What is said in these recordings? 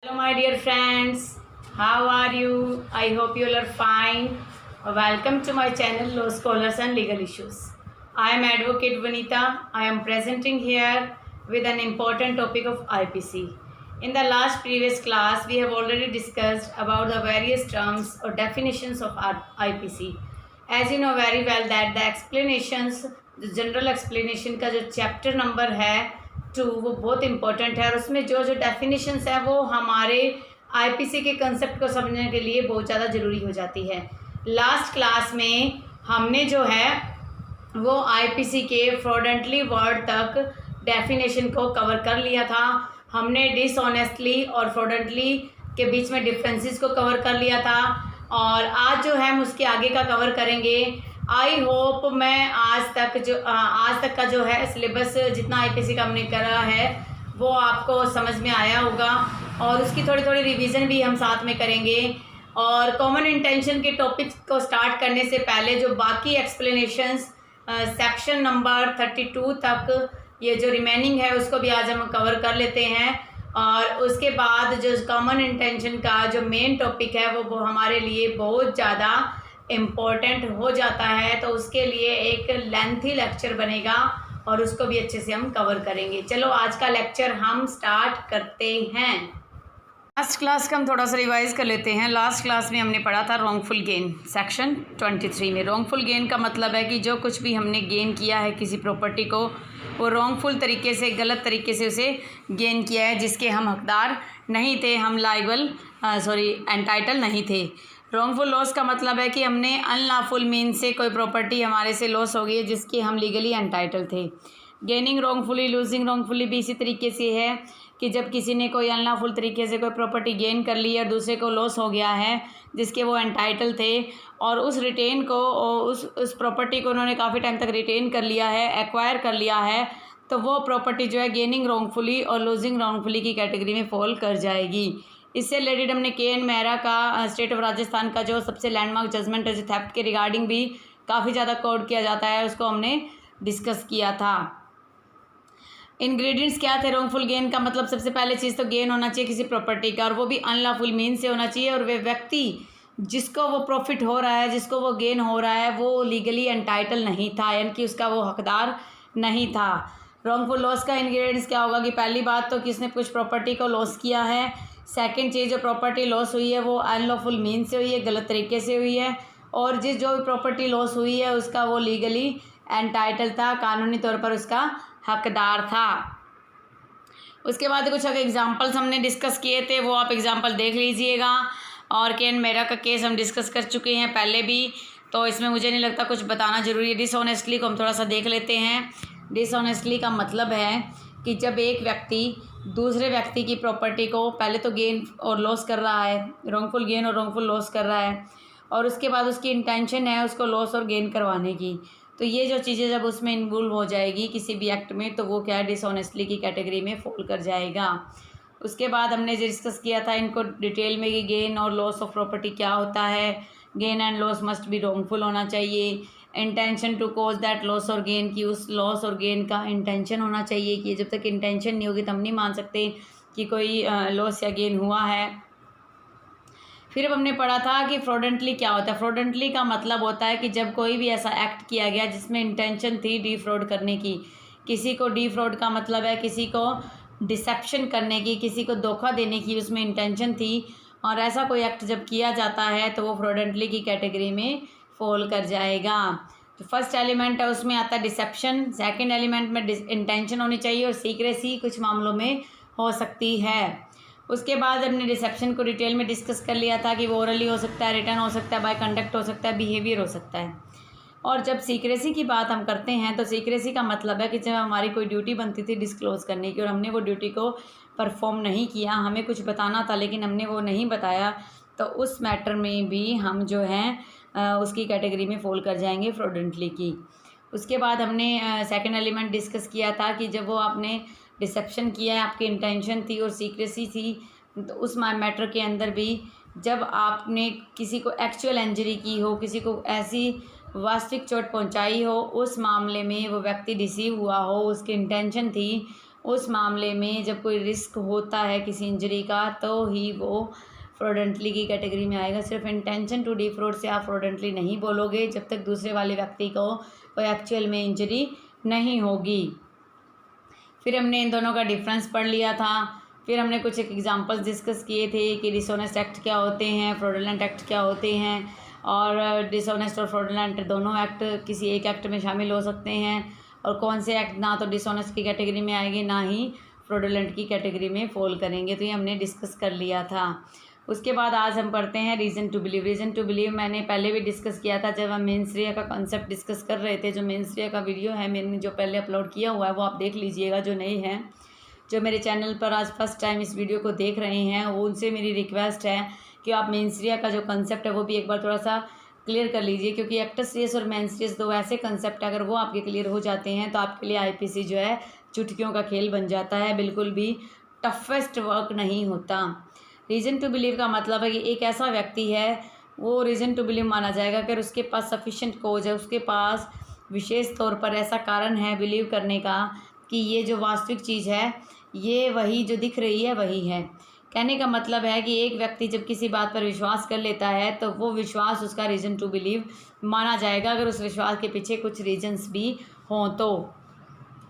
Hello, my dear friends. How are you? I hope you all are fine. Welcome to my channel, Law Scholars and Legal Issues. I am Advocate Vanita. I am presenting here with an important topic of IPC. In the last previous class, we have already discussed about the various terms or definitions of IPC. As you know very well that the explanations, the general explanation का जो chapter number है 2 वो बहुत important है और उसमें जो जो definitions है वो हमारे IPC के concept को समझने के लिए बहुत ज़्यादा ज़रूरी हो जाती है। लास्ट क्लास में हमने जो है वो IPC के fraudulently वर्ड तक डेफिनेशन को कवर कर लिया था। हमने डिसऑनेस्टली और fraudulently के बीच में डिफरेंसेस को कवर कर लिया था और आज जो है हम उसके आगे का कवर करेंगे। आई होप मैं आज तक का जो है सिलेबस जितना आईपीसी का हमने करा है वो आपको समझ में आया होगा और उसकी थोड़ी थोड़ी रिवीजन भी हम साथ में करेंगे। और कॉमन इंटेंशन के टॉपिक्स को स्टार्ट करने से पहले जो बाकी एक्सप्लेनेशंस सेक्शन नंबर 32 तक ये जो रिमेनिंग है उसको भी आज हम कवर कर लेते हैं और उसके बाद जो कॉमन इंटेंशन का जो मेन टॉपिक है वो हमारे लिए बहुत ज़्यादा इम्पोर्टेंट हो जाता है, तो उसके लिए एक लेंथी लेक्चर बनेगा और उसको भी अच्छे से हम कवर करेंगे। चलो आज का लेक्चर हम स्टार्ट करते हैं। लास्ट क्लास का हम थोड़ा सा रिवाइज कर लेते हैं। लास्ट क्लास में हमने पढ़ा था रॉन्गफुल गेन सेक्शन 23 में। रॉन्गफुल गेन का मतलब है कि जो कुछ भी हमने गेन किया है किसी प्रॉपर्टी को वो रॉन्गफुल तरीके से, गलत तरीके से उसे गेन किया है जिसके हम हकदार नहीं थे, हम एंटाइटल नहीं थे। रॉन्गफुल लॉस का मतलब है कि हमने अनलॉफुल मीन से कोई प्रॉपर्टी हमारे से लॉस हो गई है जिसके हम लीगली एंटाइटल थे। गेनिंग रॉन्गफुली, लूजिंग रॉन्गफुली भी इसी तरीके से है कि जब किसी ने कोई अनलॉफुल तरीके से कोई प्रॉपर्टी गेन कर ली और दूसरे को लॉस हो गया है जिसके वो एंटाइटल थे और उस रिटेन को उस प्रॉपर्टी को उन्होंने काफ़ी टाइम तक रिटेन कर लिया है, एक्वायर कर लिया है, तो वो प्रॉपर्टी जो है गेनिंग रॉन्गफुली और लूजिंग रॉन्गफुली की कैटेगरी में फॉल कर जाएगी। इससे रिलेटेड हमने के एन मेहरा का स्टेट ऑफ राजस्थान का जो सबसे लैंडमार्क जजमेंट है जो थेफ्ट के रिगार्डिंग भी काफ़ी ज़्यादा कोट किया जाता है उसको हमने डिस्कस किया था। इंग्रेडिएंट्स क्या थे रॉन्गफुल गेन का मतलब? सबसे पहले चीज़ तो गेन होना चाहिए किसी प्रॉपर्टी का और वो भी अनलॉफुल मीन से होना चाहिए और वे व्यक्ति जिसको वो प्रॉफिट हो रहा है, जिसको वो गेन हो रहा है, वो लीगली एंटाइटल नहीं था, यानी कि उसका वो हकदार नहीं था। रॉन्गफुल लॉस का इंग्रेडिएंट्स क्या होगा कि पहली बात तो किसने कुछ प्रॉपर्टी को लॉस किया है, सेकंड चीज़ जो प्रॉपर्टी लॉस हुई है वो अनलॉफुल मीन से हुई है, गलत तरीके से हुई है, और जो भी प्रॉपर्टी लॉस हुई है उसका वो लीगली एंटाइटल था, कानूनी तौर पर उसका हकदार था। उसके बाद कुछ अगर एग्जांपल्स हमने डिस्कस किए थे वो आप एग्जांपल देख लीजिएगा। और के एन मेहरा का केस हम डिस्कस कर चुके हैं पहले भी, तो इसमें मुझे नहीं लगता कुछ बताना ज़रूरी है। डिसऑनेस्टली को हम थोड़ा सा देख लेते हैं। डिसऑनेस्टली का मतलब है कि जब एक व्यक्ति दूसरे व्यक्ति की प्रॉपर्टी को पहले तो गेन और लॉस कर रहा है, रॉन्गफुल गेन और रॉन्गफुल लॉस कर रहा है, और उसके बाद उसकी इंटेंशन है उसको लॉस और गेन करवाने की, तो ये जो चीज़ें जब उसमें इन्वॉल्व हो जाएगी किसी भी एक्ट में तो वो क्या है, डिसऑनेस्टली की कैटेगरी में फॉल कर जाएगा। उसके बाद हमने डिस्कस किया था इनको डिटेल में कि गेन और लॉस ऑफ प्रॉपर्टी क्या होता है। Gain and loss must be wrongful होना चाहिए। Intention to cause that loss और गेन की उस लॉस और गेन का इंटेंशन होना चाहिए कि जब तक इंटेंशन नहीं होगी तो हम नहीं मान सकते कि कोई लॉस या गेन हुआ है। फिर अब हमने पढ़ा था कि फ्रॉडेंटली क्या होता है। फ्रॉडेंटली का मतलब होता है कि जब कोई भी ऐसा एक्ट किया गया जिसमें इंटेंशन थी डिफ्रॉड करने की, किसी को डिफ्रॉड का मतलब है किसी को डिसेप्शन करने की, किसी को धोखा देने की उसमें इंटेंशन थी, और ऐसा कोई एक्ट जब किया जाता है तो वो फ्रॉडेंटली की कैटेगरी में फॉल कर जाएगा। जो फर्स्ट एलिमेंट है उसमें आता है डिसेप्शन, सेकंड एलिमेंट में इंटेंशन होनी चाहिए और सीक्रेसी कुछ मामलों में हो सकती है। उसके बाद हमने डिसेप्शन को डिटेल में डिस्कस कर लिया था कि वो ओरली हो सकता है, रिटर्न हो सकता है, बाय कंडक्ट हो सकता है, बिहेवियर हो सकता है। और जब सीक्रेसी की बात हम करते हैं तो सीक्रेसी का मतलब है कि जब हमारी कोई ड्यूटी बनती थी डिस्क्लोज़ करने की और हमने वो ड्यूटी को परफॉर्म नहीं किया, हमें कुछ बताना था लेकिन हमने वो नहीं बताया, तो उस मैटर में भी हम जो हैं उसकी कैटेगरी में फॉल कर जाएंगे फ्रॉडेंटली की। उसके बाद हमने सेकंड एलिमेंट डिस्कस किया था कि जब वो आपने डिसेप्शन किया है, आपकी इंटेंशन थी और सीक्रेसी थी, तो उस मैटर के अंदर भी जब आपने किसी को एक्चुअल इंजरी की हो, किसी को ऐसी वास्तविक चोट पहुंचाई हो, उस मामले में वो व्यक्ति डिसीव हुआ हो, उसकी इंटेंशन थी उस मामले में जब कोई रिस्क होता है किसी इंजरी का तो ही वो फ्रॉडेंटली की कैटेगरी में आएगा। सिर्फ इंटेंशन टू डिफ्रॉड से आप फ्रॉडेंटली नहीं बोलोगे जब तक दूसरे वाले व्यक्ति को कोई एक्चुअल में इंजरी नहीं होगी। फिर हमने इन दोनों का डिफरेंस पढ़ लिया था। फिर हमने कुछ एक एग्जांपल्स डिस्कस किए थे कि डिसऑनेस्ट एक्ट क्या होते हैं, फ्रॉडुलेंट एक्ट क्या होते हैं, और डिसऑनेस्ट और फ्रॉडुलेंट दोनों एक्ट किसी एक एक्ट में शामिल हो सकते हैं, और कौन से एक्ट ना तो डिसऑनेस्ट की कैटेगरी में आएंगे ना ही फ्रॉडुलेंट की कैटेगरी में फॉल करेंगे। तो ये हमने डिस्कस कर लिया था। उसके बाद आज हम पढ़ते हैं reason to believe. Reason to believe मैंने पहले भी डिस्कस किया था जब हम मेंस rea का कॉन्सेप्ट डिस्कस कर रहे थे। जो मेंस rea का वीडियो है मैंने जो पहले अपलोड किया हुआ है वो आप देख लीजिएगा। जो नए हैं, जो मेरे चैनल पर आज फर्स्ट टाइम इस वीडियो को देख रहे हैं, वो उनसे मेरी रिक्वेस्ट है कि आप मेंस rea का जो कॉन्सेप्ट है वो भी एक बार थोड़ा सा क्लियर कर लीजिए, क्योंकि एक्टस रेस और मेंस रेस दो ऐसे कंसेप्ट अगर वो आपके क्लियर हो जाते हैं तो आपके लिए IPC जो है चुटकियों का खेल बन जाता है, बिल्कुल भी टफेस्ट वर्क नहीं होता। रीज़न टू बिलीव का मतलब है कि एक ऐसा व्यक्ति है, वो रीज़न टू बिलीव माना जाएगा अगर उसके पास सफिशेंट कोज है, उसके पास विशेष तौर पर ऐसा कारण है बिलीव करने का कि ये जो वास्तविक चीज़ है ये वही जो दिख रही है वही है। कहने का मतलब है कि एक व्यक्ति जब किसी बात पर विश्वास कर लेता है तो वो विश्वास उसका रीज़न टू बिलीव माना जाएगा, अगर उस विश्वास के पीछे कुछ रीजंस भी हों तो।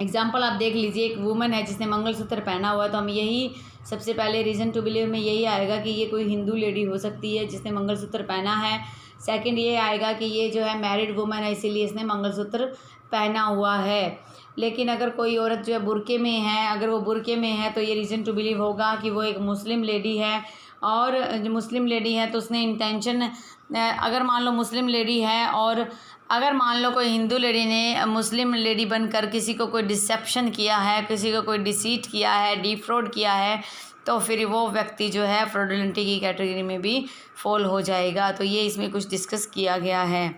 एग्जाम्पल आप देख लीजिए, एक वुमन है जिसने मंगलसूत्र पहना हुआ है, तो हम यही सबसे पहले रीज़न टू बिलीव में यही आएगा कि ये कोई हिंदू लेडी हो सकती है जिसने मंगलसूत्र पहना है। सेकंड ये आएगा कि ये जो है मैरिड वुमन है, इसीलिए इसने मंगलसूत्र पहना हुआ है। लेकिन अगर कोई औरत जो है बुर्के में है, अगर वो बुर्के में है तो ये रीज़न टू बिलीव होगा कि वो एक मुस्लिम लेडी है, और जो मुस्लिम लेडी है तो उसने इंटेंशन, अगर मान लो मुस्लिम लेडी है और अगर मान लो कोई हिंदू लेडी ने मुस्लिम लेडी बनकर किसी को कोई डिसेप्शन किया है, किसी को कोई डिसीट किया है, डिफ्रॉड किया है, तो फिर वो व्यक्ति जो है फ्रॉडुलेंटी की कैटेगरी में भी फॉल हो जाएगा। तो ये इसमें कुछ डिस्कस किया गया है।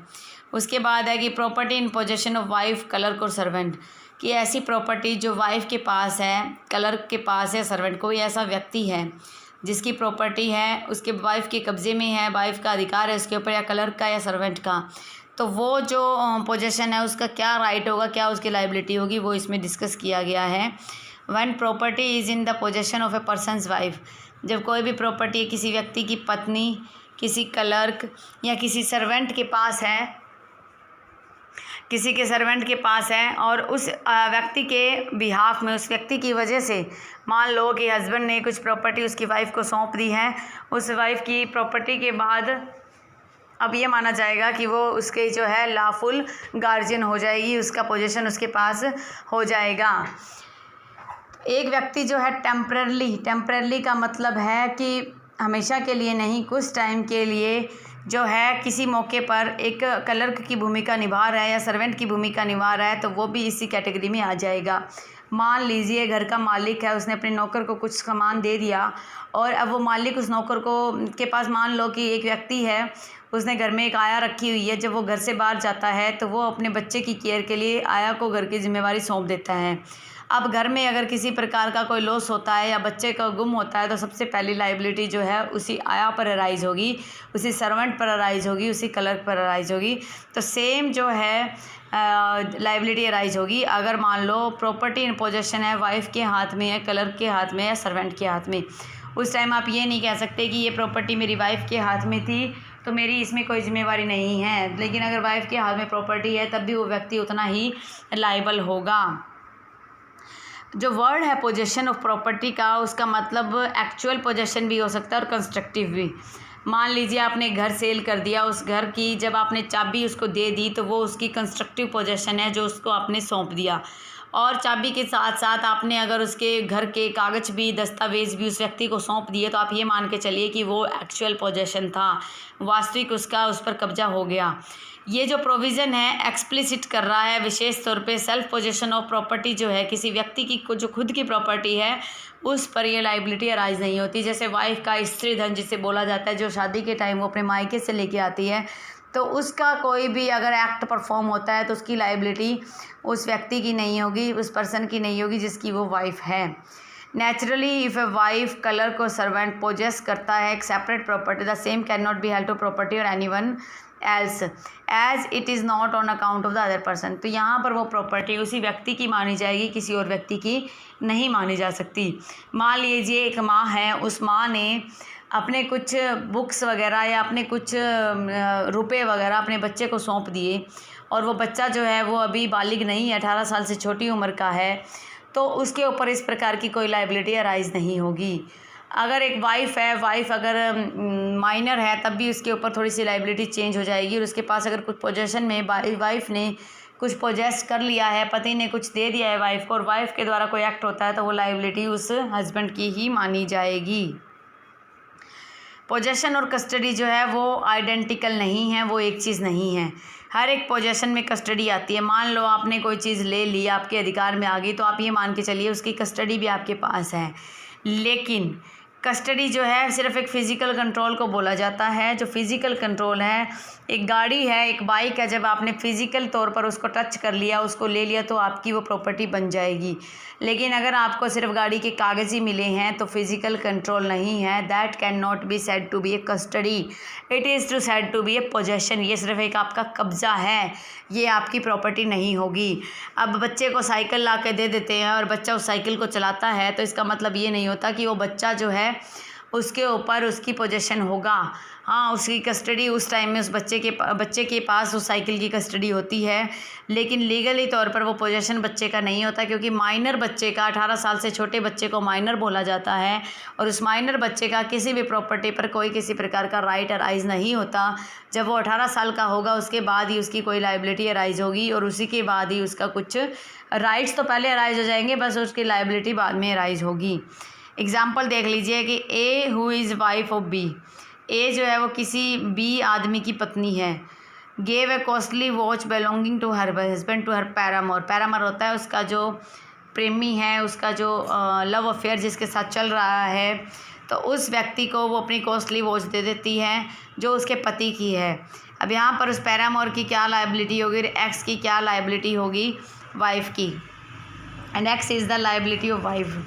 उसके बाद है कि property in possession of wife, clerk और सर्वेंट, कि ऐसी प्रॉपर्टी जो वाइफ के पास है, क्लर्क के पास है, सर्वेंट, कोई ऐसा व्यक्ति है जिसकी प्रॉपर्टी है उसके वाइफ के कब्ज़े में है, वाइफ का अधिकार है उसके ऊपर, या क्लर्क का या सर्वेंट का, तो वो जो पोजेशन है उसका क्या राइट होगा, क्या उसकी लाइबिलिटी होगी, वो इसमें डिस्कस किया गया है। When property is in the possession of A persons wife, जब कोई भी प्रॉपर्टी किसी व्यक्ति की पत्नी, किसी क्लर्क या किसी सर्वेंट के पास है, किसी के सर्वेंट के पास है, और उस व्यक्ति के बिहाफ में, उस व्यक्ति की वजह से, मान लो कि हस्बैंड ने कुछ प्रॉपर्टी उसकी वाइफ को सौंप दी है, उस वाइफ की प्रॉपर्टी के बाद अब ये माना जाएगा कि वो उसके जो है लॉफुल गार्जियन हो जाएगी, उसका पोजीशन उसके पास हो जाएगा। एक व्यक्ति जो है टेम्परली का मतलब है कि हमेशा के लिए नहीं, कुछ टाइम के लिए जो है किसी मौके पर एक क्लर्क की भूमिका निभा रहा है या सर्वेंट की भूमिका निभा रहा है, तो वो भी इसी कैटेगरी में आ जाएगा। मान लीजिए घर का मालिक है, उसने अपने नौकर को कुछ सामान दे दिया, और अब वो मालिक उस नौकर को के पास, मान लो कि एक व्यक्ति है, उसने घर में एक आया रखी हुई है, जब वो घर से बाहर जाता है तो वो अपने बच्चे की केयर के लिए आया को घर की जिम्मेवारी सौंप देता है। अब घर में अगर किसी प्रकार का कोई लॉस होता है या बच्चे का गुम होता है तो सबसे पहली लाइबिलिटी जो है उसी आया पर अराइज होगी, उसी सर्वेंट पर अराइज होगी, उसी क्लर्क पर अराइज होगी। तो सेम जो है लाइबिलिटी अराइज होगी अगर मान लो प्रॉपर्टी इन पोजेशन है, वाइफ के हाथ में है, क्लर्क के हाथ में है, सर्वेंट के हाथ में। उस टाइम आप ये नहीं कह सकते कि ये प्रॉपर्टी मेरी वाइफ के हाथ में थी तो मेरी इसमें कोई जिम्मेवारी नहीं है, लेकिन अगर वाइफ के हाथ में प्रॉपर्टी है तब भी वो व्यक्ति उतना ही लाइबल होगा। जो वर्ड है पोजेशन ऑफ प्रॉपर्टी का, उसका मतलब एक्चुअल पोजेशन भी हो सकता है और कंस्ट्रक्टिव भी। मान लीजिए आपने घर सेल कर दिया, उस घर की जब आपने चाबी उसको दे दी तो वो उसकी कंस्ट्रक्टिव पोजेशन है जो उसको आपने सौंप दिया, और चाबी के साथ साथ आपने अगर उसके घर के कागज़ भी, दस्तावेज़ भी उस व्यक्ति को सौंप दिए तो आप ये मान के चलिए कि वो एक्चुअल पोजेशन था, वास्तविक उसका उस पर कब्जा हो गया। ये जो प्रोविज़न है एक्सप्लिसिट कर रहा है विशेष तौर पे सेल्फ पोजेशन ऑफ प्रॉपर्टी जो है किसी व्यक्ति की जो खुद की प्रॉपर्टी है उस पर ये लाइबिलिटी अराइज नहीं होती। जैसे वाइफ का स्त्री धन जिसे बोला जाता है, जो शादी के टाइम वो अपने मायके से लेके आती है, तो उसका कोई भी अगर एक्ट परफॉर्म होता है तो उसकी लाइबिलिटी उस व्यक्ति की नहीं होगी, उस पर्सन की नहीं होगी जिसकी वो वाइफ है। Naturally if a wife colour को सर्वेंट पोजेस करता है एक separate property, the same can not be held to property और any one else as it is not on account of the other person. तो यहाँ पर वो प्रॉपर्टी उसी व्यक्ति की मानी जाएगी, किसी और व्यक्ति की नहीं मानी जा सकती। मान लीजिए एक माँ है, उस माँ ने अपने कुछ बुक्स वगैरह या अपने कुछ रुपए वगैरह अपने बच्चे को सौंप दिए और वो बच्चा जो है वो अभी बालिग नहीं है, 18 साल से छोटी उम्र का है, तो उसके ऊपर इस प्रकार की कोई लाइबिलिटी अराइज नहीं होगी। अगर एक वाइफ है, वाइफ अगर माइनर है तब भी उसके ऊपर थोड़ी सी लाइबिलिटी चेंज हो जाएगी और उसके पास अगर कुछ पोजेशन में वाइफ ने कुछ पोजेस कर लिया है, पति ने कुछ दे दिया है वाइफ को और वाइफ के द्वारा कोई एक्ट होता है तो वो लाइबिलिटी उस हस्बैंड की ही मानी जाएगी। पोजेशन और कस्टडी जो है वो आइडेंटिकल नहीं है, वो एक चीज़ नहीं है। हर एक पोजेशन में कस्टडी आती है। मान लो आपने कोई चीज़ ले ली, आपके अधिकार में आ गई, तो आप ये मान के चलिए उसकी कस्टडी भी आपके पास है। लेकिन कस्टडी जो है सिर्फ एक फ़िज़िकल कंट्रोल को बोला जाता है। जो फ़िज़िकल कंट्रोल है, एक गाड़ी है, एक बाइक है, जब आपने फ़िज़िकल तौर पर उसको टच कर लिया, उसको ले लिया, तो आपकी वो प्रॉपर्टी बन जाएगी। लेकिन अगर आपको सिर्फ गाड़ी के कागज़ ही मिले हैं तो फिज़िकल कंट्रोल नहीं है। That can not be said to be a custody, it is to said to be a possession. ये सिर्फ एक आपका कब्ज़ा है, ये आपकी प्रॉपर्टी नहीं होगी। अब बच्चे को साइकिल ला के दे देते हैं और बच्चा उस साइकिल को चलाता है, तो इसका मतलब ये नहीं होता कि वो बच्चा जो है उसके ऊपर उसकी पोजेशन होगा। हाँ, उसकी कस्टडी उस टाइम में उस बच्चे के पास उस साइकिल की कस्टडी होती है, लेकिन लीगली तौर पर वो पोजेशन बच्चे का नहीं होता, क्योंकि माइनर बच्चे का, 18 साल से छोटे बच्चे को माइनर बोला जाता है और उस माइनर बच्चे का किसी भी प्रॉपर्टी पर कोई किसी प्रकार का राइट अराइज नहीं होता। जब वो 18 साल का होगा उसके बाद ही उसकी कोई लाइबिलिटी अराइज होगी और उसी के बाद ही उसका कुछ राइट्स तो पहले अराइज हो जाएंगे, बस उसकी लाइबिलिटी बाद में अराइज होगी। एग्जाम्पल देख लीजिए कि A who is wife of B, A जो है वो किसी बी आदमी की पत्नी है। Gave a costly watch belonging to her husband to her paramour, paramour होता है उसका जो प्रेमी है, उसका जो लव अफेयर जिसके साथ चल रहा है, तो उस व्यक्ति को वो अपनी कॉस्टली वॉच दे देती है जो उसके पति की है। अब यहाँ पर उस पैरामोर की क्या लाइबिलिटी होगी, एक्स की क्या लाइबिलिटी होगी, वाइफ की, and x is the liability of wife.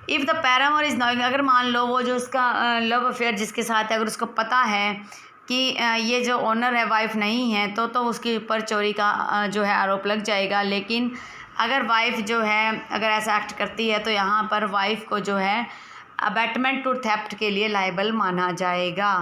If the paramour is knowing, अगर मान लो वो जो उसका लव अफेयर जिसके साथ है, अगर उसको पता है कि ये जो ओनर है वाइफ नहीं है, तो उसके ऊपर चोरी का जो है आरोप लग जाएगा। लेकिन अगर वाइफ जो है अगर ऐसा एक्ट करती है तो यहाँ पर वाइफ को जो है अबैटमेंट टू थेफ्ट के लिए लायबल माना जाएगा।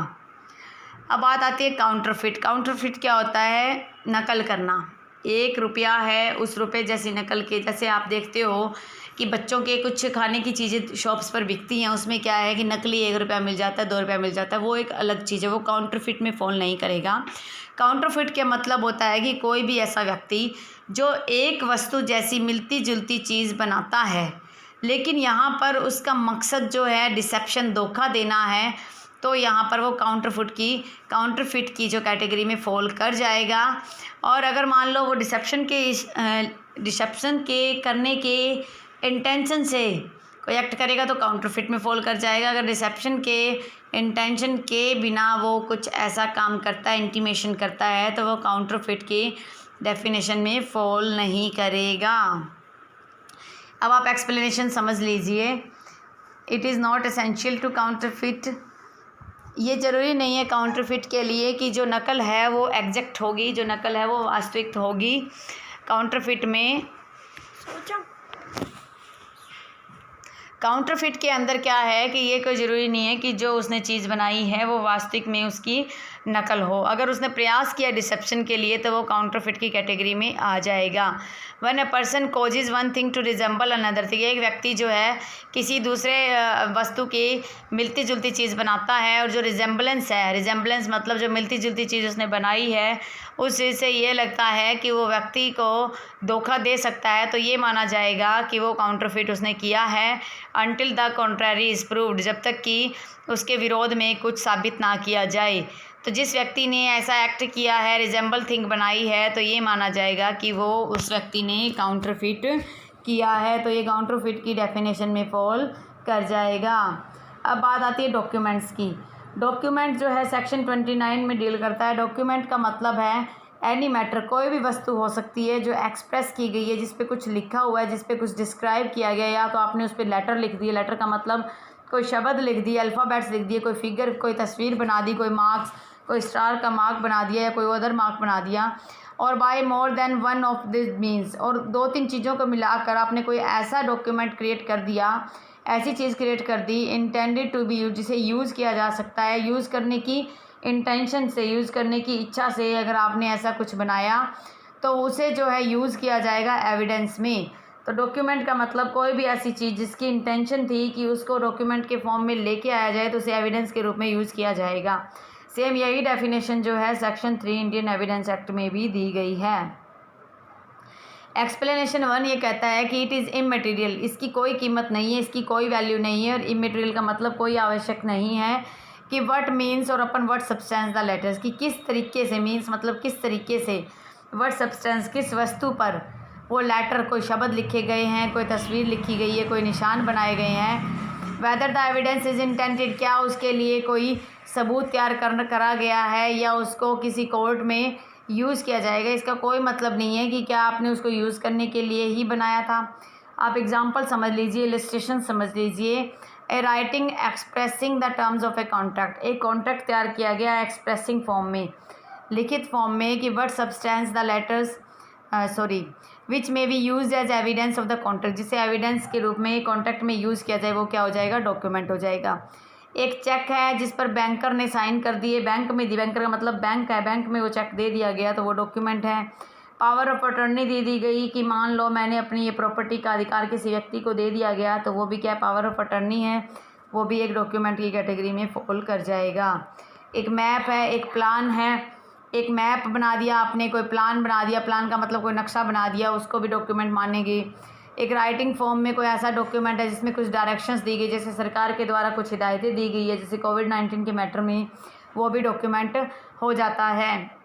अब बात आती है काउंटरफिट। काउंटरफिट क्या होता है, नकल करना। 1 रुपया है, उस रुपये जैसी नकल के, जैसे आप देखते हो कि बच्चों के कुछ खाने की चीज़ें शॉप्स पर बिकती हैं, उसमें क्या है कि नकली 1 रुपया मिल जाता है, 2 रुपया मिल जाता है, वो एक अलग चीज़ है, वो काउंटरफिट में फॉल नहीं करेगा। काउंटरफिट का मतलब होता है कि कोई भी ऐसा व्यक्ति जो एक वस्तु जैसी मिलती जुलती चीज़ बनाता है, लेकिन यहाँ पर उसका मकसद जो है डिसेप्शन, धोखा देना है, तो यहाँ पर वो काउंटरफिट की जो कैटेगरी में फॉल कर जाएगा। और अगर मान लो वो डिसेप्शन के करने के इंटेंशन से कोई एक्ट करेगा तो काउंटरफिट में फॉल कर जाएगा। अगर डिसेप्शन के इंटेंशन के बिना वो कुछ ऐसा काम करता है, इंटीमेशन करता है, तो वो काउंटरफिट की डेफिनेशन में फॉल नहीं करेगा। अब आप एक्सप्लेनेशन समझ लीजिए। It is not essential to counterfeit, ये ज़रूरी नहीं है काउंटरफिट के लिए कि जो नकल है वो एग्जैक्ट होगी, जो नकल है वो वास्तविक होगी। काउंटरफिट के अंदर क्या है कि ये कोई ज़रूरी नहीं है कि जो उसने चीज़ बनाई है वो वास्तविक में उसकी नकल हो। अगर उसने प्रयास किया डिसेप्शन के लिए तो वो काउंटरफिट की कैटेगरी में आ जाएगा। One a person causes one thing to resemble another thing, एक व्यक्ति जो है किसी दूसरे वस्तु की मिलती जुलती चीज़ बनाता है, और जो रिजेंबलेंस है, रिजेंबलेंस मतलब जो मिलती जुलती चीज़ उसने बनाई है उस चीज़ से ये लगता है कि वो व्यक्ति को धोखा दे सकता है, तो ये माना जाएगा कि वो काउंटरफिट उसने किया है। अनटिल द कॉन्ट्रैरी इज़ प्रूव्ड, जब तक कि उसके विरोध में कुछ साबित ना किया जाए। तो जिस व्यक्ति ने ऐसा एक्ट किया है, रिजेंबल थिंग बनाई है, तो ये माना जाएगा कि वो उस व्यक्ति ने काउंटरफिट किया है, तो ये काउंटरफिट की डेफिनेशन में फॉल कर जाएगा। अब बात आती है डॉक्यूमेंट्स की। डॉक्यूमेंट जो है सेक्शन 29 में डील करता है। डॉक्यूमेंट का मतलब है एनी मैटर, कोई भी वस्तु हो सकती है जो एक्सप्रेस की गई है, जिस पे कुछ लिखा हुआ है, जिस पे कुछ डिस्क्राइब किया गया है, या तो आपने उस पर लेटर लिख दिया, लेटर का मतलब कोई शब्द लिख दिया, अल्फ़ाबेट्स लिख दिए, कोई फिगर, कोई तस्वीर बना दी, कोई मार्क्स, कोई स्टार का मार्क बना दिया या कोई अदर मार्क बना दिया, और by more than one of this means, और 2-3 चीज़ों को मिलाकर आपने कोई ऐसा डॉक्यूमेंट क्रिएट कर दिया, ऐसी चीज़ क्रिएट कर दी, इंटेंडेड टू बी यूज, जिसे यूज़ किया जा सकता है, यूज़ करने की इंटेंशन से, यूज़ करने की इच्छा से अगर आपने ऐसा कुछ बनाया तो उसे जो है यूज़ किया जाएगा एविडेंस में। तो डॉक्यूमेंट का मतलब कोई भी ऐसी चीज़ जिसकी इंटेंशन थी कि उसको डॉक्यूमेंट के फॉर्म में लेके आया जाए तो उसे एविडेंस के रूप में यूज़ किया जाएगा। सेम यही डेफिनेशन जो है सेक्शन 3 इंडियन एविडेंस एक्ट में भी दी गई है। एक्सप्लेनेशन 1 ये कहता है कि इट इज़ इमटेरियल, इसकी कोई कीमत नहीं है, इसकी कोई वैल्यू नहीं है, और इमटेरियल का मतलब कोई आवश्यक नहीं है कि व्हाट मीन्स और अपन व्हाट सब्सटेंस द लेटर्स, कि किस तरीके से, मीन्स मतलब किस तरीके से, व्हाट सब्सटेंस किस वस्तु पर वो लेटर, कोई शब्द लिखे गए हैं, कोई तस्वीर लिखी गई है, कोई निशान बनाए गए हैं। Whether the evidence is intended, क्या उसके लिए कोई सबूत तैयार करा गया है या उसको किसी कोर्ट में यूज़ किया जाएगा, इसका कोई मतलब नहीं है कि क्या आपने उसको यूज़ करने के लिए ही बनाया था। आप एग्जांपल समझ लीजिए, इलस्ट्रेशन समझ लीजिए। A writing expressing the terms of a contract, एक कॉन्ट्रैक्ट तैयार किया गया एक्सप्रेसिंग फॉर्म में, लिखित फॉर्म में, कि what substance the letters which may be use as evidence of the contract, जिसे एविडेंस के रूप में कॉन्ट्रैक्ट में यूज़ किया जाए, वो क्या हो जाएगा, डॉक्यूमेंट हो जाएगा। एक चेक है जिस पर बैंकर ने साइन कर दिए, बैंक में दी, बैंकर का मतलब बैंक है, बैंक में वो चेक दे दिया गया तो वो डॉक्यूमेंट है। पावर ऑफ अटॉर्नी दे दी गई कि मान लो मैंने अपनी ये प्रॉपर्टी का अधिकार किसी व्यक्ति को दे दिया गया, तो वो भी क्या, पावर ऑफ अटॉर्नी है, वो भी एक डॉक्यूमेंट की कैटेगरी में फॉल कर जाएगा। एक मैप है, एक प्लान है, एक मैप बना दिया आपने, कोई प्लान बना दिया, प्लान का मतलब कोई नक्शा बना दिया, उसको भी डॉक्यूमेंट मानेंगे। एक राइटिंग फॉर्म में कोई ऐसा डॉक्यूमेंट है जिसमें कुछ डायरेक्शंस दी गई, जैसे सरकार के द्वारा कुछ हिदायतें दी गई है, जैसे कोविड-19 के मैटर में, वो भी डॉक्यूमेंट हो जाता है।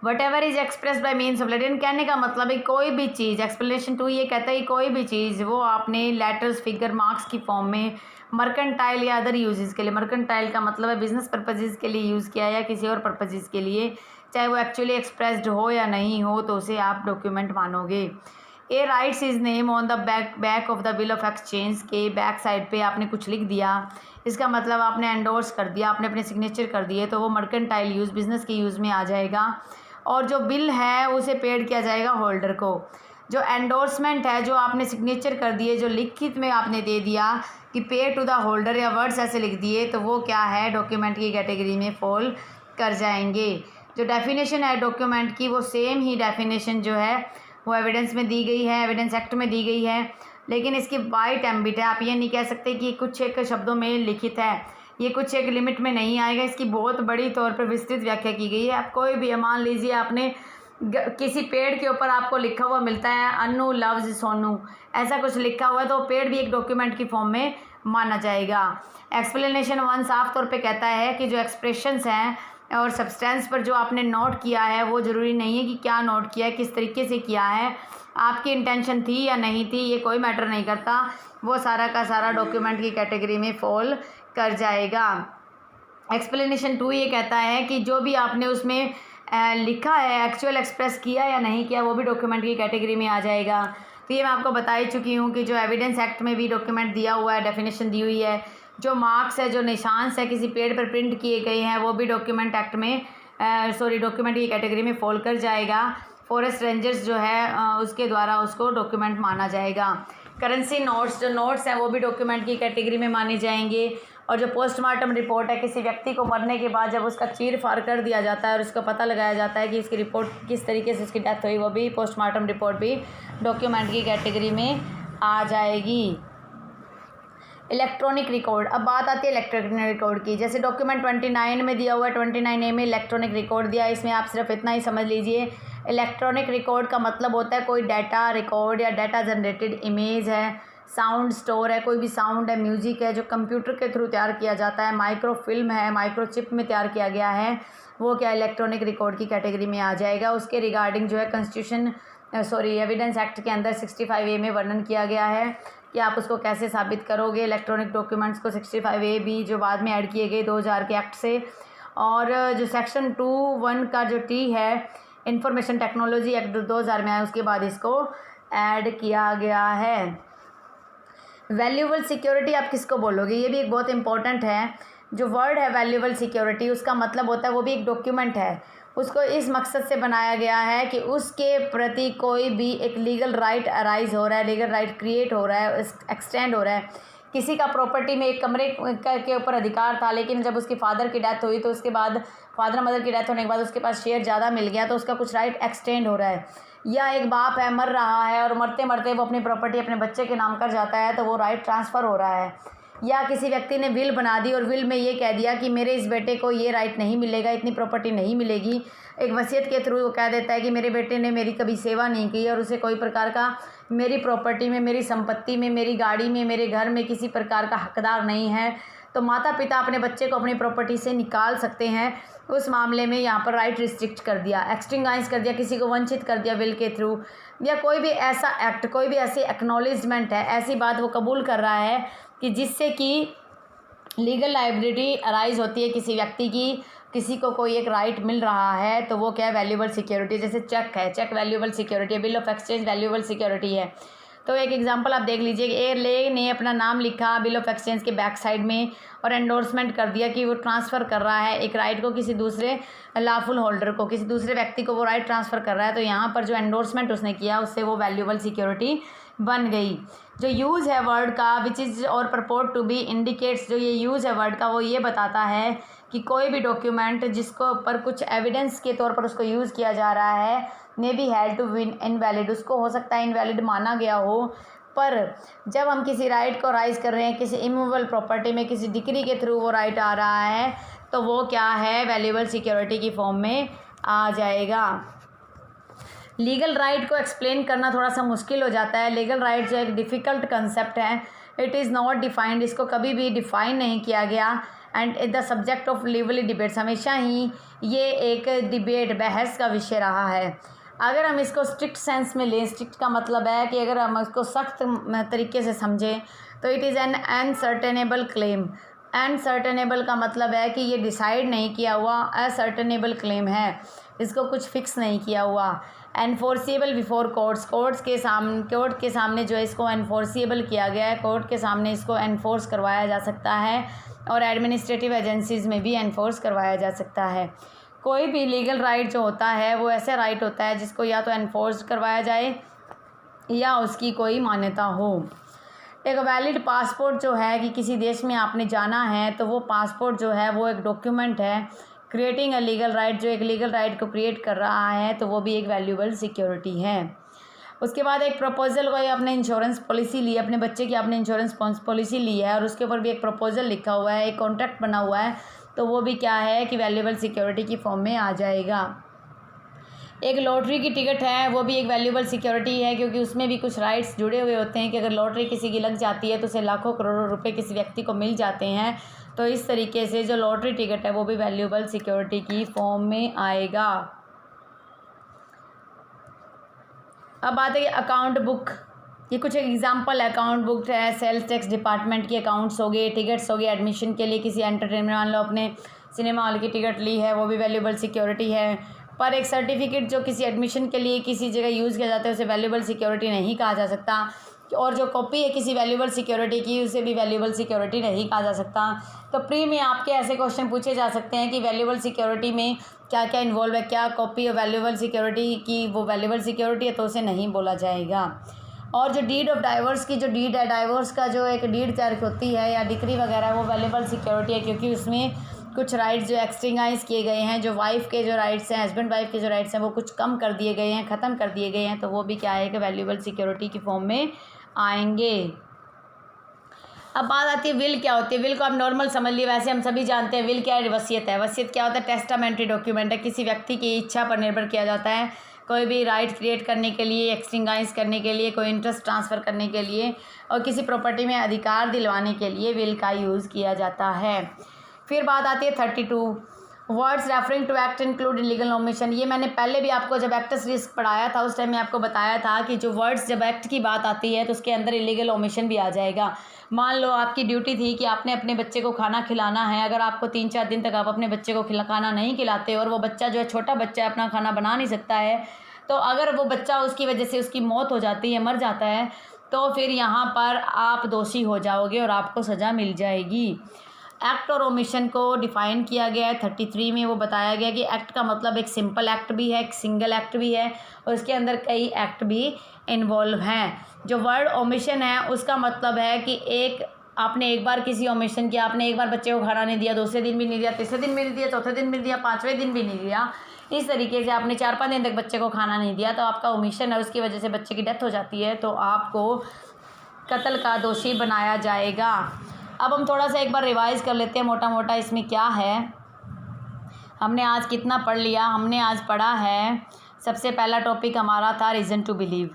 Whatever is express by means of letter, कहने का मतलब है कोई भी चीज़, एक्सप्लेनेशन 2 ये कहता है कि कोई भी चीज़ वो आपने लेटर्स, फिगर, मार्क्स की फॉर्म में मर्केंटाइल या अदर यूजेस के लिए, मर्केंटाइल का मतलब है बिजनेस पर्पजेज़ के लिए यूज़ किया या किसी और पर्पजेज़ के लिए, चाहे वो एक्चुअली एक्सप्रेस्ड हो या नहीं हो, तो उसे आप डॉक्यूमेंट मानोगे। A writes his name on the back of the bill of exchange, के बैक साइड पे आपने कुछ लिख दिया, इसका मतलब आपने एंडोर्स कर दिया, आपने अपने सिग्नेचर कर दिए, तो वो मर्केंटाइल यूज़, बिजनेस के यूज़ में आ जाएगा। और जो बिल है उसे पेड किया जाएगा होल्डर को। जो एंडोर्समेंट है, जो आपने सिग्नेचर कर दिए, जो लिखित में आपने दे दिया कि पे टू द होल्डर या वर्ड्स ऐसे लिख दिए, तो वो क्या है, डॉक्यूमेंट की कैटेगरी में फॉल कर जाएंगे। जो डेफिनेशन है डॉक्यूमेंट की, वो सेम ही डेफिनेशन जो है वो एविडेंस में दी गई है, एविडेंस एक्ट में दी गई है, लेकिन इसकी वाइड एम्बिट है। आप ये नहीं कह सकते कि कुछ एक शब्दों में लिखित है, ये कुछ एक लिमिट में नहीं आएगा, इसकी बहुत बड़ी तौर पर विस्तृत व्याख्या की गई है। आप कोई भी, मान लीजिए आपने किसी पेड़ के ऊपर आपको लिखा हुआ मिलता है अन्नू लव्स सोनू, ऐसा कुछ लिखा हुआ है, तो पेड़ भी एक डॉक्यूमेंट की फॉर्म में माना जाएगा। एक्सप्लेनेशन 1 साफ तौर पे कहता है कि जो एक्सप्रेशंस हैं और सब्सटेंस पर जो आपने नोट किया है, वो ज़रूरी नहीं है कि क्या नोट किया है, किस तरीके से किया है, आपकी इंटेंशन थी या नहीं थी, ये कोई मैटर नहीं करता, वो सारा का सारा डॉक्यूमेंट की कैटेगरी में फॉल कर जाएगा। एक्सप्लेनेशन 2 ये कहता है कि जो भी आपने उसमें लिखा है, एक्चुअल एक्सप्रेस किया या नहीं किया, वो भी डॉक्यूमेंट की कैटेगरी में आ जाएगा। तो ये मैं आपको बता ही चुकी हूँ कि जो एविडेंस एक्ट में भी डॉक्यूमेंट दिया हुआ है, डेफिनेशन दी हुई है। जो मार्क्स है, जो निशान्स है किसी पेड़ पर प्रिंट किए गए हैं, वो भी डॉक्यूमेंट एक्ट में डॉक्यूमेंट की कैटेगरी में फॉल कर जाएगा। फॉरेस्ट रेंजर्स जो है उसके द्वारा उसको डॉक्यूमेंट माना जाएगा। करेंसी नोट्स, जो नोट्स हैं वो भी डॉक्यूमेंट की कैटेगरी में माने जाएंगे। और जो पोस्टमार्टम रिपोर्ट है, किसी व्यक्ति को मरने के बाद जब उसका चीर फाड़ कर दिया जाता है और उसका पता लगाया जाता है कि इसकी रिपोर्ट किस तरीके से उसकी डेथ हुई, वो भी पोस्टमार्टम रिपोर्ट भी डॉक्यूमेंट की कैटेगरी में आ जाएगी। इलेक्ट्रॉनिक रिकॉर्ड, अब बात आती है इलेक्ट्रॉनिक रिकॉर्ड की। जैसे डॉक्यूमेंट 29 में दिया हुआ है, 29A में इलेक्ट्रॉनिक रिकॉर्ड दिया है, इसमें आप सिर्फ इतना ही समझ लीजिए, इलेक्ट्रॉनिक रिकॉर्ड का मतलब होता है कोई डाटा रिकॉर्ड या डाटा जनरेटेड इमेज है, साउंड स्टोर है, कोई भी साउंड है, म्यूजिक है जो कंप्यूटर के थ्रू तैयार किया जाता है, माइक्रो फिल्म है, माइक्रो चिप में तैयार किया गया है, वो क्या इलेक्ट्रॉनिक रिकॉर्ड की कैटेगरी में आ जाएगा। उसके रिगार्डिंग जो है एविडेंस एक्ट के अंदर 65A में वर्णन किया गया है कि आप उसको कैसे साबित करोगे। इलेक्ट्रॉनिक डॉक्यूमेंट्स को 65A भी जो बाद में ऐड किए गए 2000 के एक्ट से। और जो सेक्शन 2(1) का जो T है, इंफॉर्मेशन टेक्नोलॉजी एक्ट 2000 में आया, उसके बाद इसको ऐड किया गया है। वैल्यूएबल सिक्योरिटी आप किसको बोलोगे, ये भी एक बहुत इंपॉर्टेंट है। जो वर्ड है वैल्यूएबल सिक्योरिटी, उसका मतलब होता है वो भी एक डॉक्यूमेंट है, उसको इस मकसद से बनाया गया है कि उसके प्रति कोई भी एक लीगल राइट अराइज हो रहा है, लीगल राइट क्रिएट हो रहा है, एक्सटेंड हो रहा है। किसी का प्रॉपर्टी में एक कमरे के ऊपर अधिकार था, लेकिन जब उसके फादर की डेथ हुई तो उसके बाद फादर मदर की डेथ होने के बाद उसके पास शेयर ज़्यादा मिल गया, तो उसका कुछ राइट एक्सटेंड हो रहा है। या एक बाप है, मर रहा है और मरते मरते वो अपनी प्रॉपर्टी अपने बच्चे के नाम कर जाता है, तो वो राइट ट्रांसफ़र हो रहा है। या किसी व्यक्ति ने विल बना दी और विल में ये कह दिया कि मेरे इस बेटे को ये राइट नहीं मिलेगा, इतनी प्रॉपर्टी नहीं मिलेगी। एक वसीयत के थ्रू वो कह देता है कि मेरे बेटे ने मेरी कभी सेवा नहीं की और उसे कोई प्रकार का मेरी प्रॉपर्टी में, मेरी संपत्ति में, मेरी गाड़ी में, मेरे घर में किसी प्रकार का हकदार नहीं है। तो माता पिता अपने बच्चे को अपनी प्रॉपर्टी से निकाल सकते हैं। उस मामले में यहाँ पर राइट रिस्ट्रिक्ट कर दिया, एक्सटिंग्विश कर दिया, किसी को वंचित कर दिया विल के थ्रू, या कोई भी ऐसा एक्ट, कोई भी ऐसी एक्नॉलेजमेंट है, ऐसी बात वो कबूल कर रहा है कि जिससे कि लीगल लाइबिलिटी अराइज होती है किसी व्यक्ति की, किसी को कोई एक राइट मिल रहा है, तो वो क्या है, वैल्यूएबल सिक्योरिटी। जैसे चेक है, चेक वैल्यूएबल सिक्योरिटी है, bill of exchange valuable security है। तो एक एग्जांपल आप देख लीजिए, एयरले ने अपना नाम लिखा बिल ऑफ एक्सचेंज के बैक साइड में और एंडोर्समेंट कर दिया कि वो ट्रांसफ़र कर रहा है एक राइट को किसी दूसरे लॉफुल होल्डर को, किसी दूसरे व्यक्ति को वो राइट ट्रांसफ़र कर रहा है। तो यहाँ पर जो एंडोर्समेंट उसने किया उससे वो वैल्यूएबल सिक्योरिटी बन गई। जो यूज़ है वर्ड का विच इज़ और परपोर्ट टू बी इंडिकेट्स, जो ये यूज़ है वर्ड का वो ये बताता है कि कोई भी डॉक्यूमेंट जिसको ऊपर कुछ एविडेंस के तौर पर उसको यूज़ किया जा रहा है may be held to win invalid, उसको हो सकता है इनवैलिड माना गया हो। पर जब हम किसी राइट को राइज कर रहे हैं, किसी इमूवेबल प्रॉपर्टी में किसी डिक्री के थ्रू वो राइट आ रहा है, तो वो क्या है, वैल्यूएबल सिक्योरिटी की फॉर्म में आ जाएगा। लीगल राइट को एक्सप्लेन करना थोड़ा सा मुश्किल हो जाता है। लीगल राइट जो एक डिफ़िकल्ट कंसेप्ट है, इट इज़ नॉट डिफाइंड, इसको कभी भी डिफ़ाइन नहीं किया गया। And the subject of legally debates, हमेशा ही ये एक डिबेट, बहस का विषय रहा है। अगर हम इसको स्ट्रिक्ट सेंस में लें, स्ट्रिक्ट का मतलब है कि अगर हम इसको सख्त तरीके से समझें, तो इट इज़ एन अनसर्टेनेबल क्लेम। अनसर्टेनेबल का मतलब है कि ये डिसाइड नहीं किया हुआ, असर्टेनेबल क्लेम है, इसको कुछ फिक्स नहीं किया हुआ। एनफोर्सिएबल बिफोर कोर्ट्स, कोर्ट के सामने जो है इसको एनफोर्सिएबल किया गया है, कोर्ट के सामने इसको एनफोर्स करवाया जा सकता है और एडमिनिस्ट्रेटिव एजेंसीज़ में भी एनफोर्स करवाया जा सकता है। कोई भी लीगल राइट जो होता है वो ऐसे राइट होता है जिसको या तो एनफोर्स करवाया जाए या उसकी कोई मान्यता हो। एक वैलिड पासपोर्ट जो है कि किसी देश में आपने जाना है, तो वो पासपोर्ट जो है वो एक डॉक्यूमेंट है क्रिएटिंग अ लीगल राइट, जो एक लीगल राइट को क्रिएट कर रहा है, तो वो भी एक वैल्यूएबल सिक्योरिटी है। उसके बाद एक प्रपोजल, कोई आपने इंश्योरेंस पॉलिसी ली, अपने बच्चे की आपने इंश्योरेंस पॉलिसी ली है और उसके ऊपर भी एक प्रपोजल लिखा हुआ है, एक कॉन्ट्रैक्ट बना हुआ है, तो वो भी क्या है कि वैल्यूएबल सिक्योरिटी की फॉर्म में आ जाएगा। एक लॉटरी की टिकट है, वो भी एक वैल्यूएबल सिक्योरिटी है, क्योंकि उसमें भी कुछ राइट्स जुड़े हुए होते हैं कि अगर लॉटरी किसी की लग जाती है तो उसे लाखों करोड़ों रुपए किसी व्यक्ति को मिल जाते हैं। तो इस तरीके से जो लॉटरी टिकट है वो भी वैल्यूएबल सिक्योरिटी की फॉर्म में आएगा। अब बात है कि अकाउंट बुक, ये कुछ एग्जांपल अकाउंट बुक है, सेल्स टैक्स डिपार्टमेंट के अकाउंट्स हो गए, टिकट्स हो गए एडमिशन के लिए, किसी एंटरटेनमेंट, मान लो अपने सिनेमा हॉल की टिकट ली है, वो भी वैल्यूएबल सिक्योरिटी है। पर एक सर्टिफिकेट जो किसी एडमिशन के लिए किसी जगह यूज़ किया जाता है उसे वैल्यूएबल सिक्योरिटी नहीं कहा जा सकता, और जो कॉपी है किसी वैल्यूएबल सिक्योरिटी की उसे भी वैल्यूएबल सिक्योरिटी नहीं कहा जा सकता। तो प्री में आपके ऐसे क्वेश्चन पूछे जा सकते हैं कि वैल्यूएबल सिक्योरिटी में क्या क्या इन्वॉल्व है, क्या कॉपी और वैल्यूएबल सिक्योरिटी की वो वैल्यूएबल सिक्योरिटी है, तो उसे नहीं बोला जाएगा। और जो डीड ऑफ डाइवोर्स की जो डीड है, डाइवोर्स का जो एक डीड तैयार होती है या डिक्री वगैरह, वो वैल्यूएबल सिक्योरिटी है, क्योंकि उसमें कुछ राइट्स जो एक्सटिंग्विश किए गए हैं, जो वाइफ के जो राइट्स हैं, हस्बैंड वाइफ के जो राइट्स हैं वो कुछ कम कर दिए गए हैं, ख़त्म कर दिए गए हैं, तो वो भी क्या है कि वैल्यूएबल सिक्योरिटी की फॉर्म में आएंगे। अब बात आती है विल क्या होती है। विल को आप नॉर्मल समझ लिए, वैसे हम सभी जानते हैं विल क्या है, वसीयत है। वसीयत क्या होता है, टेस्टामेंट्री डॉक्यूमेंट है, किसी व्यक्ति की इच्छा पर निर्भर किया जाता है, कोई भी राइट क्रिएट करने के लिए, एक्सटिंग्विश करने के लिए, कोई इंटरेस्ट ट्रांसफ़र करने के लिए और किसी प्रॉपर्टी में अधिकार दिलवाने के लिए विल का यूज़ किया जाता है। फिर बात आती है 32 words referring to act include legal omission. ये मैंने पहले भी आपको जब एक्टस रिस्क पढ़ाया था उस टाइम में आपको बताया था कि जो वर्ड्स जब एक्ट की बात आती है तो उसके अंदर इलीगल ओमिशन भी आ जाएगा। मान लो आपकी ड्यूटी थी कि आपने अपने बच्चे को खाना खिलाना है, अगर आपको 3-4 दिन तक आप अपने बच्चे को खाना नहीं खिलाते और वो बच्चा जो है छोटा बच्चा है अपना खाना बना नहीं सकता है, तो अगर वो बच्चा उसकी वजह से उसकी मौत हो जाती है, मर जाता है, तो फिर यहाँ पर आप दोषी हो जाओगे और आपको सज़ा मिल जाएगी। एक्ट और ओमिशन को डिफ़ाइन किया गया है 33 में। वो बताया गया कि एक्ट का मतलब एक सिंपल एक्ट भी है, एक सिंगल एक्ट भी है और उसके अंदर कई एक्ट भी इन्वॉल्व हैं। जो वर्ड ओमिशन है उसका मतलब है कि आपने एक बार किसी ओमिशन किया, आपने एक बार बच्चे को खाना नहीं दिया, दूसरे दिन भी नहीं दिया, तीसरे दिन भी नहीं दिया, चौथे दिन भी नहीं दिया, 5वें दिन भी नहीं दिया, इस तरीके से आपने 4-5 दिन तक बच्चे को खाना नहीं दिया, तो आपका ओमिशन है, उसकी वजह से बच्चे की डेथ हो जाती है, तो आपको कत्ल का दोषी बनाया जाएगा। अब हम थोड़ा सा एक बार रिवाइज़ कर लेते हैं मोटा मोटा इसमें क्या है। हमने आज कितना पढ़ लिया? हमने आज पढ़ा है, सबसे पहला टॉपिक हमारा था reason to believe.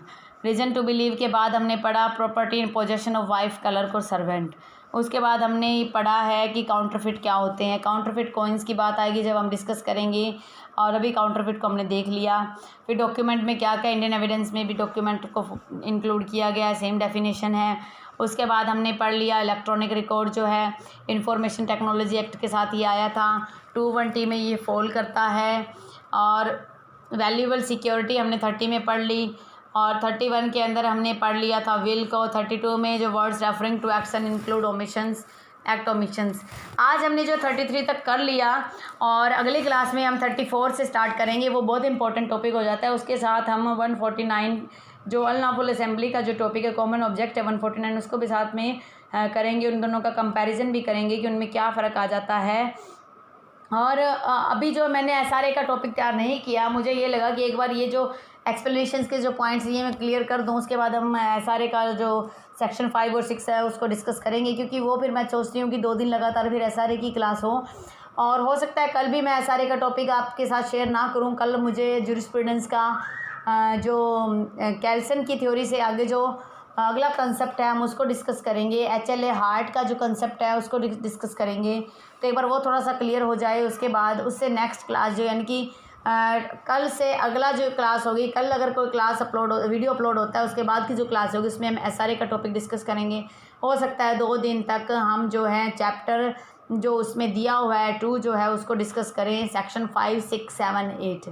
Reason to believe के बाद हमने पढ़ा property in possession of wife, clerk और सर्वेंट। उसके बाद हमने पढ़ा है कि काउंटरफिट क्या होते हैं। काउंटरफिट कॉइन्स की बात आएगी जब हम डिस्कस करेंगे, और अभी काउंटरफिट को हमने देख लिया। फिर डॉक्यूमेंट में क्या क्या, इंडियन एविडेंस में भी डॉक्यूमेंट को इंक्लूड किया गया है, सेम डेफिनेशन है। उसके बाद हमने पढ़ लिया इलेक्ट्रॉनिक रिकॉर्ड जो है इंफॉर्मेशन टेक्नोलॉजी एक्ट के साथ ये आया था, 21T में ये फॉल करता है। और वैल्यूएबल सिक्योरिटी हमने 30 में पढ़ ली, और 31 के अंदर हमने पढ़ लिया था विल को। 32 में जो words referring to action include omissions, act omissions. आज हमने जो 33 तक कर लिया, और अगली क्लास में हम 34 से स्टार्ट करेंगे, वो बहुत इंपॉर्टेंट टॉपिक हो जाता है। उसके साथ हम 149 जो अनलॉफुल असेंबली का जो टॉपिक है, कॉमन ऑब्जेक्ट है 149, उसको भी साथ में करेंगे। उन दोनों का कंपैरिजन भी करेंगे कि उनमें क्या फ़र्क आ जाता है। और अभी जो मैंने SRA का टॉपिक तैयार नहीं किया, मुझे ये लगा कि एक बार ये जो एक्सप्लेनेशंस के जो पॉइंट्स ये मैं क्लियर कर दूं, उसके बाद हम SRA का जो सेक्शन 5 और 6 है उसको डिस्कस करेंगे, क्योंकि वो फिर मैं सोचती हूँ कि 2 दिन लगातार फिर SRA की क्लास हो, और हो सकता है कल भी मैं SRA का टॉपिक आपके साथ शेयर ना करूँ। कल मुझे ज्यूरिस्प्रूडेंस का जो कैल्सन की थ्योरी से आगे जो अगला कंसेप्ट है हम उसको डिस्कस करेंगे। HLA हार्ट का जो कंसेप्ट है उसको डिस्कस करेंगे, तो एक बार वो थोड़ा सा क्लियर हो जाए। उसके बाद उससे नेक्स्ट क्लास जो यानी कि कल से अगला जो क्लास होगी, कल अगर कोई क्लास वीडियो अपलोड होता है उसके बाद की जो क्लास होगी उसमें हम SRA का टॉपिक डिस्कस करेंगे। हो सकता है 2 दिन तक हम जो है चैप्टर जो उसमें दिया हुआ है 2 जो है उसको डिस्कस करें, सेक्शन 5, 6, 7, 8।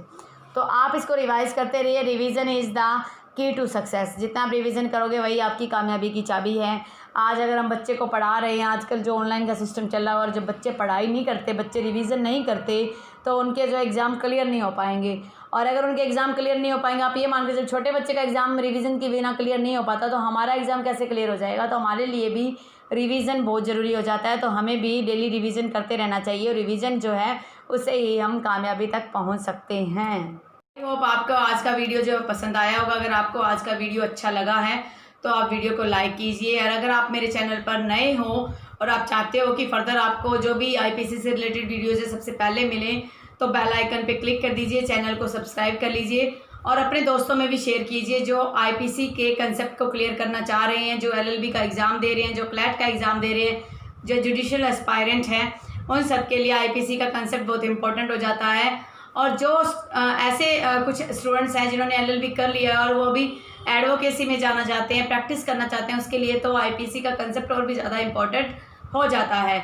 तो आप इसको रिवाइज़ करते रहिए। Revision is the key to success. जितना आप रिवीजन करोगे वही आपकी कामयाबी की चाबी है। आज अगर हम बच्चे को पढ़ा रहे हैं, आजकल जो ऑनलाइन का सिस्टम चल रहा है, और जब बच्चे पढ़ाई नहीं करते, बच्चे रिवीजन नहीं करते, तो उनके जो एग्ज़ाम क्लियर नहीं हो पाएंगे। और अगर उनके एग्ज़ाम क्लियर नहीं हो पाएंगे, आप ये मान के जब छोटे बच्चे का एग्ज़ाम रिवीजन के बिना क्लियर नहीं हो पाता, तो हमारा एग्ज़ाम कैसे क्लियर हो जाएगा। तो हमारे लिए भी रिवीजन बहुत ज़रूरी हो जाता है, तो हमें भी डेली रिवीजन करते रहना चाहिए, और रिवीजन जो है उससे ही हम कामयाबी तक पहुँच सकते हैं। आई होप आपको आज का वीडियो जो पसंद आया होगा। अगर आपको आज का वीडियो अच्छा लगा है तो आप वीडियो को लाइक कीजिए, और अगर आप मेरे चैनल पर नए हो और आप चाहते हो कि फर्दर आपको जो भी IPC से रिलेटेड वीडियोज़ है सबसे पहले मिलें, तो बेल आइकन पे क्लिक कर दीजिए, चैनल को सब्सक्राइब कर लीजिए, और अपने दोस्तों में भी शेयर कीजिए जो IPC के कंसेप्ट को क्लियर करना चाह रहे हैं, जो LLB का एग्ज़ाम दे रहे हैं, जो क्लैट का एग्ज़ाम दे रहे हैं, जो जुडिशियल एस्पायरेंट हैं, उन सब के लिए IPC का कंसेप्ट बहुत इंपॉर्टेंट हो जाता है। और जो ऐसे कुछ स्टूडेंट्स हैं जिन्होंने LLB कर लिया और वो भी एडवोकेसी में जाना चाहते हैं, प्रैक्टिस करना चाहते हैं, उसके लिए तो IPC का कंसेप्ट और भी ज़्यादा इम्पोर्टेंट हो जाता है।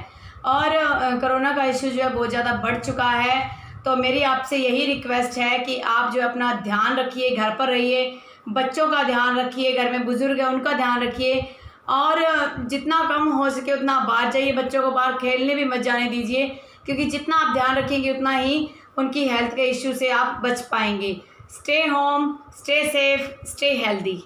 और कोरोना का इश्यू जो है बहुत ज़्यादा बढ़ चुका है, तो मेरी आपसे यही रिक्वेस्ट है कि आप जो अपना ध्यान रखिए, घर पर रहिए, बच्चों का ध्यान रखिए, घर में बुज़ुर्ग हैं उनका ध्यान रखिए, और जितना कम हो सके उतना बाहर जाइए, बच्चों को बाहर खेलने भी मत जाने दीजिए, क्योंकि जितना आप ध्यान रखेंगे उतना ही उनकी हेल्थ के इश्यू से आप बच पाएंगे। Stay home, stay safe, stay healthy.